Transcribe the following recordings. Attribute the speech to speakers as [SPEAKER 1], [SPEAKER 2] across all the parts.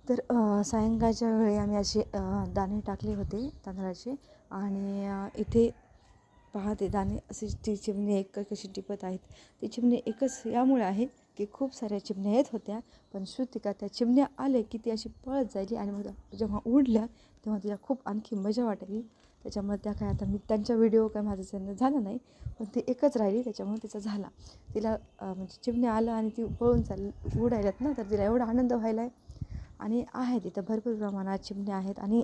[SPEAKER 1] तर सायंकाळच्या वेळी आम्ही असे दाणे टाकले होते तांदळाचे आणि इथे पहा ते दाणे असे ती चिमणी एक कशी टिपत आहेत. ती चिमणी एकच यामुळे आहे की खूप साऱ्या चिमण्या येत होत्या, पण श्रुतिका त्या चिमण्या आले की ती अशी पळत जायची आणि मग जेव्हा उडल्या तेव्हा तिला खूप आणखी मजा वाटायची. त्याच्यामुळे त्या काय आता मी त्यांचा व्हिडिओ काय माझं चॅनल झाला नाही, पण ती एकच राहिली त्याच्यामुळे तिचा झाला. तिला म्हणजे चिमण्या आलं आणि ती पळून उडायल्यात ना, तर तिला एवढा आनंद व्हायला आहे. आणि आहेत इथं भरपूर प्रमाणात चिमण्या आहेत आणि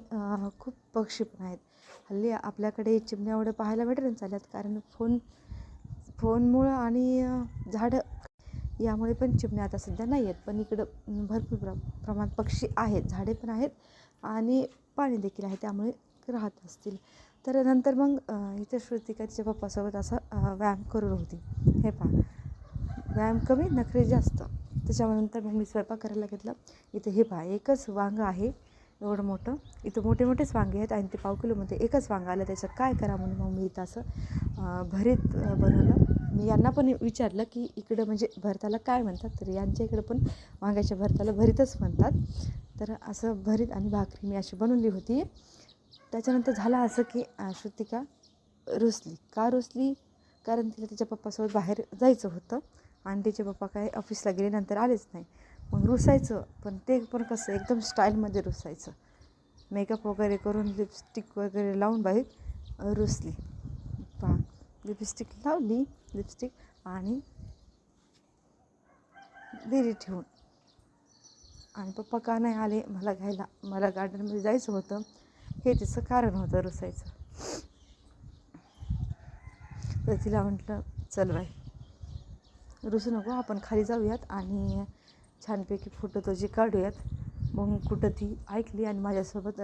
[SPEAKER 1] खूप पक्षी पण आहेत. हल्ली आपल्याकडे चिमण्या एवढं पाहायला भेटून चालत, कारण फोनमुळं आणि झाडं यामुळे पण चिमण्या आता सध्या नाही आहेत. पण इकडं भरपूर प्रमाणात पक्षी आहेत, झाडे पण आहेत आणि पाणी देखील आहे, त्यामुळे राहत असतील. तर नंतर मग इथं श्रुतिका तिच्या पप्पासोबत असा व्यायाम करत होती. हे पहा, व्यायाम कमी नखरे जास्त. त्याच्यानंतर मग मी स्वयंपाक करायला घेतला. इथं हे पहा, एकच वांगं आहे एवढं मोठं. इथं मोठे मोठेच वांगे आहेत आणि ते पाव किलोमध्ये एकच वांगं आलं. त्याचं काय करा म्हणून मग मी इथं असं भरीत बनवलं. मी यांना पण विचारलं की इकडं म्हणजे भरताला काय म्हणतात, तर यांच्या इकडं पण वांग्याच्या भरताला भरीतच म्हणतात. तर असं भरीत आणि भाकरी मी अशी बनवली होती. त्याच्यानंतर झालं असं की श्रुतिका रुसली. का रुसली? कारण तिला तिच्या पप्पासोबत बाहेर जायचं होतं आणि तिचे पप्पा काय ऑफिसला गेल्यानंतर आलेच नाही. मग रुसायचं, पण ते पण कसं एकदम स्टाईलमध्ये रुसायचं. मेकअप वगैरे करून लिपस्टिक वगैरे लावून बाहेर रुसली. पहा, लिपस्टिक लावली आणि दिली ठेवून. आणि पप्पा का नाही आले मला घ्यायला, मला गार्डनमध्ये जायचं होतं, हे तिचं कारण होतं रुसायचं. तर तिला म्हटलं चल बाई रुसू नको, आपण खाली जाऊयात आणि छानपैकी फोटो तुझी काढूयात. मग कुठं ती ऐकली आणि माझ्यासोबत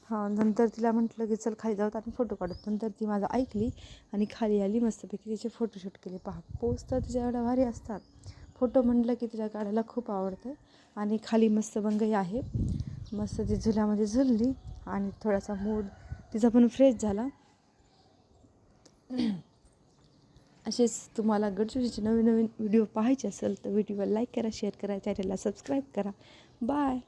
[SPEAKER 1] नंतर तिला म्हटलं की चल खाली जाऊत आणि फोटो काढत. नंतर ती माझं ऐकली आणि खाली आली. मस्तपैकी तिचे फोटोशूट केले. पहा, पोज तर तिच्या एवढ्या भारी असतात. फोटो म्हटलं की तिला काढायला खूप आवडतं. आणि खाली मस्त बंगई आहे, मस्त ती झुल्यामध्ये झुलली आणि थोडासा मूड तिचा पण फ्रेश झाला. असेच तुम्हाला गडचिरोलीचे नवीन नवीन व्हिडिओ पाहायचे असेल तर व्हिडिओला लाईक करा, शेअर करा, चॅनलला सबस्क्राईब करा. बाय.